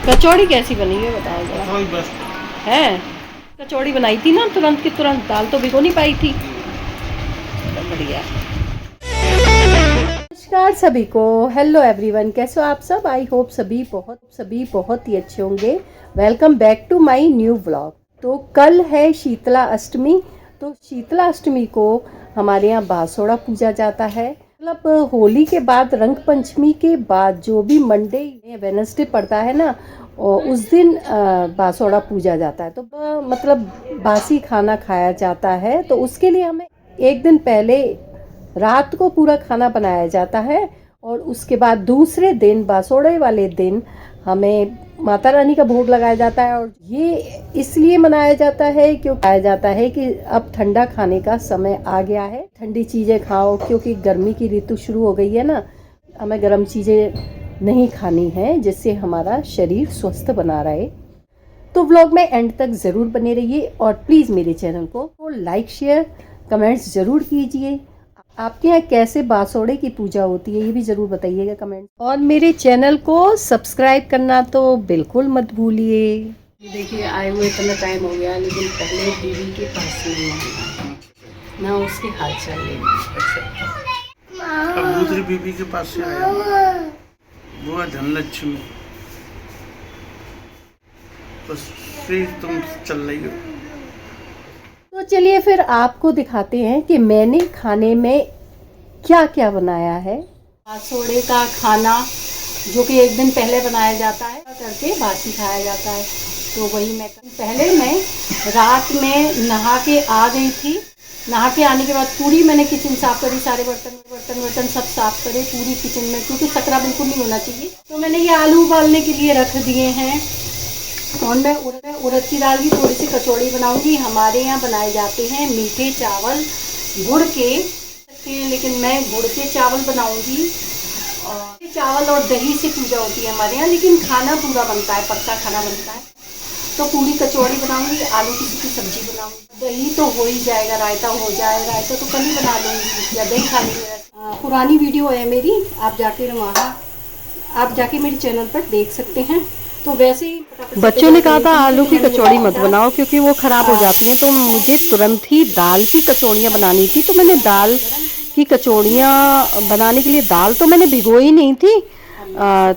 कचौड़ी कैसी बनी है बताओ जरा। कचौड़ी बेस्ट है कचौड़ी बनाई थी ना तुरंत की तुरंत, दाल तो भिगो नहीं पाई थी। चलो बढ़िया। नमस्कार सभी को, हेलो एवरीवन, कैसे हो आप सब। आई होप सभी बहुत ही अच्छे होंगे। Welcome back to my new vlog. तो कल है शीतला अष्टमी। तो शीतला अष्टमी को हमारे यहाँ बासोड़ा पूजा जाता है। मतलब होली के बाद, रंग पंचमी के बाद जो भी मंडे वेनसडे पड़ता है ना, और उस दिन बासोड़ा पूजा जाता है। तो मतलब बासी खाना खाया जाता है। तो उसके लिए हमें एक दिन पहले रात को पूरा खाना बनाया जाता है, और उसके बाद दूसरे दिन बासोड़े वाले दिन हमें माता रानी का भोग लगाया जाता है। और ये इसलिए मनाया जाता है क्योंकि कहा जाता है कि अब ठंडा खाने का समय आ गया है, ठंडी चीज़ें खाओ, क्योंकि गर्मी की ऋतु शुरू हो गई है ना। हमें गर्म चीज़ें नहीं खानी है, जिससे हमारा शरीर स्वस्थ बना रहे। तो व्लॉग में एंड तक ज़रूर बने रहिए, और प्लीज़ मेरे चैनल को लाइक शेयर कमेंट्स ज़रूर कीजिए। आपके यहाँ कैसे बासोड़े की पूजा होती है ये भी ज़रूर बताइएगा कमेंट। और मेरे चैनल को सब्सक्राइब करना तो बिल्कुल मत भूलिए। देखिए आए हुए इतना टाइम हो गया, लेकिन पहले दीदी के पास नहीं आया ना, उसके हाल चाल ले। अब दूसरी बीबी के पास से आया, वो है धनलक्ष्मी। बस फिर तुम चल रही हो। तो चलिए फिर आपको दिखाते हैं कि मैंने खाने में क्या क्या बनाया है। बासोड़े का खाना जो कि एक दिन पहले बनाया जाता है, करके बासी खाया जाता है। तो वही मैं रात में नहा के आ गई थी। नहा के आने के बाद पूरी मैंने किचन साफ करी, सारे बर्तन सब साफ करे पूरी किचन में, क्योंकि कचरा बिल्कुल नहीं होना चाहिए। तो मैंने ये आलू उबालने के लिए रख दिए हैं, और मैं उड़द की दाल की थोड़ी सी कचौड़ी बनाऊंगी। हमारे यहाँ बनाए जाते हैं मीठे चावल गुड़ के, लेकिन मैं गुड़ के चावल बनाऊंगी। और चावल और दही से पूजा होती है हमारे यहाँ, लेकिन खाना पूरा बनता है, पक्का खाना बनता है। तो पूरी कचौड़ी बनाऊंगी, आलू की सूखी सब्जी बनाऊंगी, दही तो हो ही जाएगा, रायता हो जाएगा। रायता तो कल ही बना लूँगी, या दही खा लेंगे। पुरानी वीडियो है मेरी, आप जाके मेरे चैनल पर देख सकते हैं। तो वैसे ही बच्चों ने कहा था आलू की कचौड़ी मत बनाओ क्योंकि वो ख़राब हो जाती हैं, तो मुझे तुरंत ही दाल की कचौड़ियाँ बनानी थी। तो मैंने दाल की कचौड़ियाँ बनाने के लिए दाल तो मैंने भिगोई नहीं थी।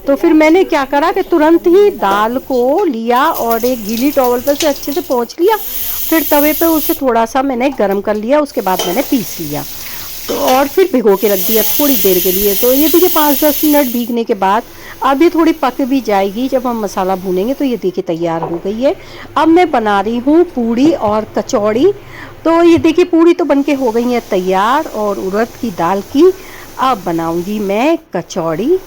तो फिर मैंने क्या करा कि तुरंत ही दाल को लिया और एक गीली टॉवल पर से अच्छे से पोंछ लिया। फिर तवे पे उसे थोड़ा सा मैंने गरम कर लिया, उसके बाद मैंने पीस लिया। तो और फिर भिगो के रख दिया थोड़ी देर के लिए। तो ये देखिए 5-10 मिनट भीगने के बाद अब ये थोड़ी पक भी जाएगी। जब हम मसाला भूनेंगे तो ये देखिए तैयार हो गई है। अब मैं बना रही हूँ पूड़ी और कचौड़ी। तो ये देखिए पूड़ी तो बनके हो गई है तैयार, और उड़द की दाल की। अब बनाऊंगी मैं कचौड़ी।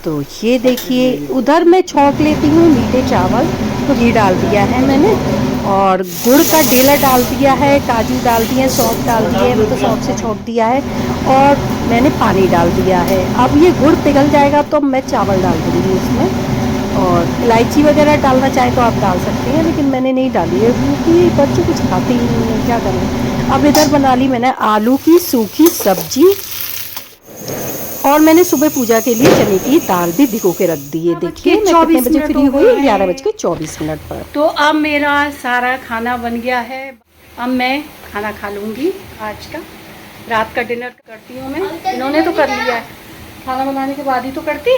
तो ये देखिए उधर मैं छौंक लेती हूँ मीठे चावल, तो घी डाल दिया है मैंने, और गुड़ का डेला डाल दिया है, काजू डाल दिए, सौंफ डाल दिए, तो सौंफ से छौंक दिया है, और मैंने पानी डाल दिया है। अब ये गुड़ पिघल जाएगा तो मैं चावल डाल दूँगी इसमें, और इलायची वगैरह डालना चाहे तो आप डाल सकते हैं, लेकिन मैंने नहीं डाली है क्योंकि बच्चे कुछ खाते ही नहीं है, क्या करें। अब इधर बना ली मैंने आलू की सूखी सब्जी, और मैंने सुबह पूजा के लिए चने की दाल भी भिगो के रख दी है। देखिए मैं कितने बजे फ्री हुई, 11:24 पर। तो अब मेरा सारा खाना बन गया है। अब मैं खाना खा लूँगी आज का, रात का डिनर करती हूँ मैं। इन्होंने तो कर लिया है, खाना बनाने के बाद ही तो करती।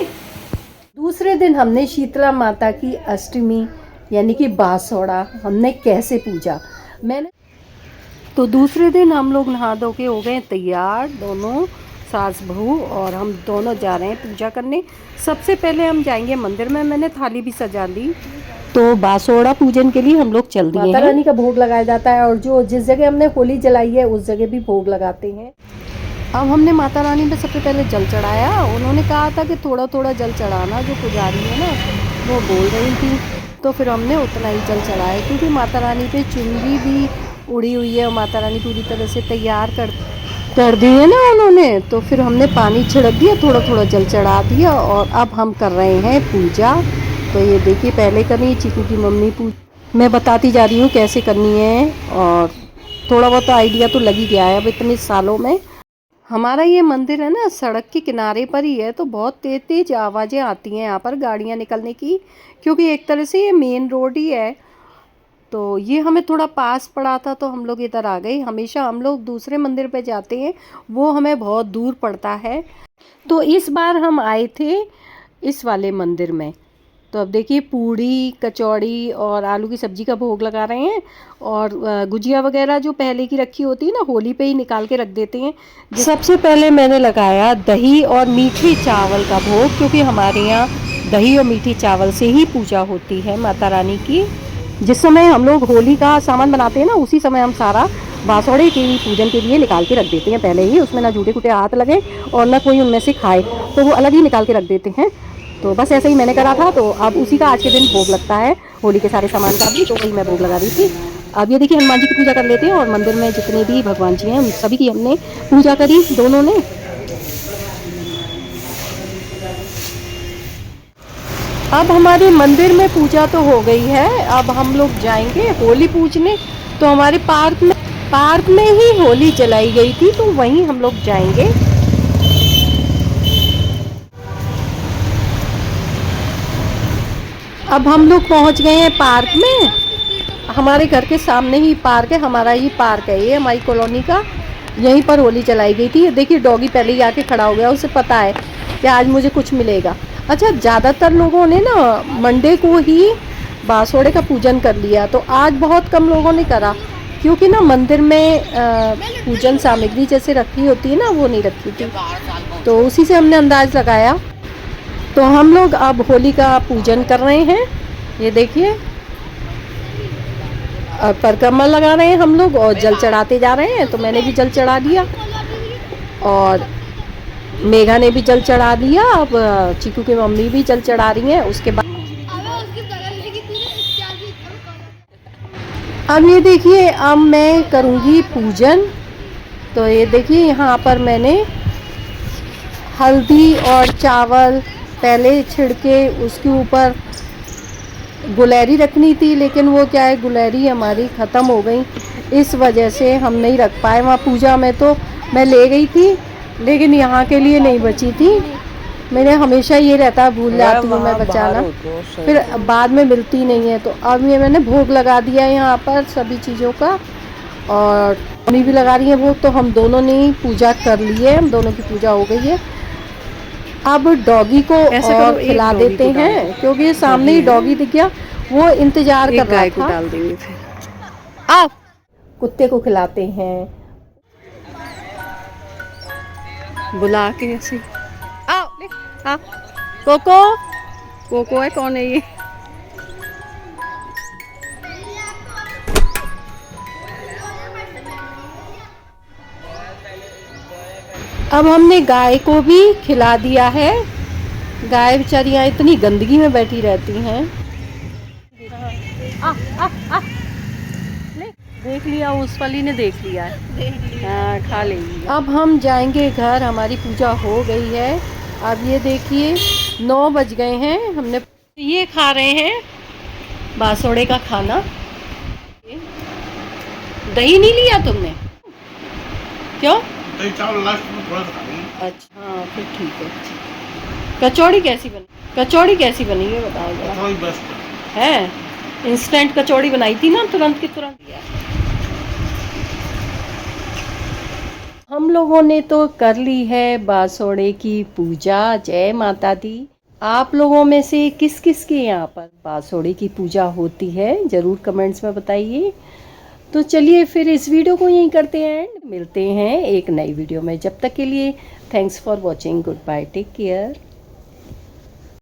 दूसरे दिन हमने शीतला माता की अष्टमी यानी कि बासोड़ा हमने कैसे पूजा, मैंने तो दूसरे दिन हम लोग नहा धो के हो गए तैयार, दोनों सास बहू, और हम दोनों जा रहे हैं पूजा करने। सबसे पहले हम जाएंगे मंदिर में, मैंने थाली भी सजा ली। तो बासोड़ा पूजन के लिए हम लोग चल दिए हैं। माता रानी का भोग लगाया जाता है, और जो जिस जगह हमने होली जलाई है उस जगह भी भोग लगाते हैं। अब हमने माता रानी में सबसे पहले जल चढ़ाया। उन्होंने कहा था कि थोड़ा थोड़ा जल चढ़ाना, जो पुजारी है ना वो बोल रही थी। तो फिर हमने उतना ही जल चढ़ाया, क्योंकि माता रानी पे चुनरी भी उड़ी हुई है, और माता रानी पूरी तरह से तैयार कर दी है ना उन्होंने। तो फिर हमने पानी छिड़क दिया, थोड़ा थोड़ा जल चढ़ा दिया, और अब हम कर रहे हैं पूजा। तो ये देखिए पहले करनी चीकू की मम्मी पूजा, मैं बताती जा रही हूँ कैसे करनी है, और थोड़ा बहुत आइडिया तो लग ही गया है अब इतने सालों में। हमारा ये मंदिर है ना सड़क के किनारे पर ही है, तो बहुत तेज तेज आवाज़ें आती हैं यहाँ पर गाड़ियाँ निकलने की, क्योंकि एक तरह से ये मेन रोड ही है। तो ये हमें थोड़ा पास पड़ा था तो हम लोग इधर आ गए। हमेशा हम लोग दूसरे मंदिर पे जाते हैं, वो हमें बहुत दूर पड़ता है। तो इस बार हम आए थे इस वाले मंदिर में। तो अब देखिए पूड़ी कचौड़ी और आलू की सब्ज़ी का भोग लगा रहे हैं, और गुजिया वगैरह जो पहले की रखी होती है ना, होली पे ही निकाल के रख देते हैं। सबसे पहले मैंने लगाया दही और मीठे चावल का भोग, क्योंकि हमारे यहाँ दही और मीठे चावल से ही पूजा होती है माता रानी की। जिस समय हम लोग होली का सामान बनाते हैं ना, उसी समय हम सारा बासोड़े के पूजन के लिए निकाल के रख देते हैं पहले ही। उसमें ना जूठे कुटे हाथ लगे और ना कोई उनमें से खाए, तो वो अलग ही निकाल के रख देते हैं। तो बस ऐसे ही मैंने करा था, तो अब उसी का आज के दिन भोग लगता है, होली के सारे सामान का भी। तो वही मैं भोग लगा रही थी। अब ये देखिए हनुमान जी की पूजा कर लेते हैं, और मंदिर में जितने भी भगवान जी हैं उन सभी की हमने पूजा करी दोनों ने। अब हमारे मंदिर में पूजा तो हो गई है, अब हम लोग जाएंगे होली पूजने। तो हमारे पार्क में ही होली जलाई गई थी, तो वहीं हम लोग जाएंगे। अब हम लोग पहुंच गए हैं पार्क में। हमारे घर के सामने ही पार्क है, हमारा ही पार्क है ये, हमारी कॉलोनी का। यहीं पर होली जलाई गई थी। देखिए डॉगी पहले ही आके खड़ा हो गया, उसे पता है कि आज मुझे कुछ मिलेगा। अच्छा, ज़्यादातर लोगों ने ना मंडे को ही बासोड़े का पूजन कर लिया, तो आज बहुत कम लोगों ने करा, क्योंकि ना मंदिर में पूजन सामग्री जैसे रखी होती है ना, वो नहीं रखी थी। तो उसी से हमने अंदाज लगाया। तो हम लोग अब होली का पूजन कर रहे हैं। ये देखिए परिक्रमा लगा रहे हैं हम लोग, और जल चढ़ाते जा रहे हैं। तो मैंने भी जल चढ़ा दिया, और मेघा ने भी जल चढ़ा दिया। अब चीकू की मम्मी भी जल चढ़ा रही हैं। उसके बाद अब ये देखिए अब मैं करूँगी पूजन। तो ये देखिए यहाँ पर मैंने हल्दी और चावल पहले छिड़के, उसके ऊपर गुलैरी रखनी थी, लेकिन वो क्या है गुलैरी हमारी ख़त्म हो गई, इस वजह से हम नहीं रख पाए। वहाँ पूजा में तो मैं ले गई थी, लेकिन यहाँ के लिए नहीं बची थी। मेरे हमेशा ये रहता, भूल जाती हूँ मैं बचाना, फिर बाद में मिलती नहीं है। तो अब ये मैंने भोग लगा दिया यहाँ पर सभी चीज़ों का, और मम्मी भी लगा रही है भोग। तो हम दोनों ने पूजा कर ली है, हम दोनों की पूजा हो गई है। अब डॉगी को और खिला देते हैं, क्योंकि सामने ही डॉगी दिख गया, वो इंतजार कर रहा था। डाल देंगे फिर। आओ कुत्ते को खिलाते हैं, बुला के ऐसे। आओ ले आओ। कोको कोको है, कौन है ये? अब हमने गाय को भी खिला दिया है। गाय बेचारियाँ इतनी गंदगी में बैठी रहती हैं। देख लिया, उस वाली ने देख लिया है, हाँ खा लेंगी। अब हम जाएंगे घर, हमारी पूजा हो गई है। अब ये देखिए 9 बज गए हैं। हमने ये खा रहे हैं बासोड़े का खाना। दही नहीं लिया तुमने? क्यों? दही चावल लास्ट में थोड़ा सा। अच्छा हाँ फिर ठीक है। कचौड़ी कैसी बनी? कचौड़ी कैसी बनी ये बताओ जरा। बेस्ट है, इंस्टेंट कचौड़ी बनाई थी ना, तुरंत की तुरंत। हम लोगों ने तो कर ली है बासोड़े की पूजा। जय माता दी। आप लोगों में से किस किस के यहाँ पर बासोड़े की पूजा होती है, ज़रूर कमेंट्स में बताइए। तो चलिए फिर इस वीडियो को यहीं करते हैं, मिलते हैं एक नई वीडियो में। जब तक के लिए thanks for watching, goodbye, take care.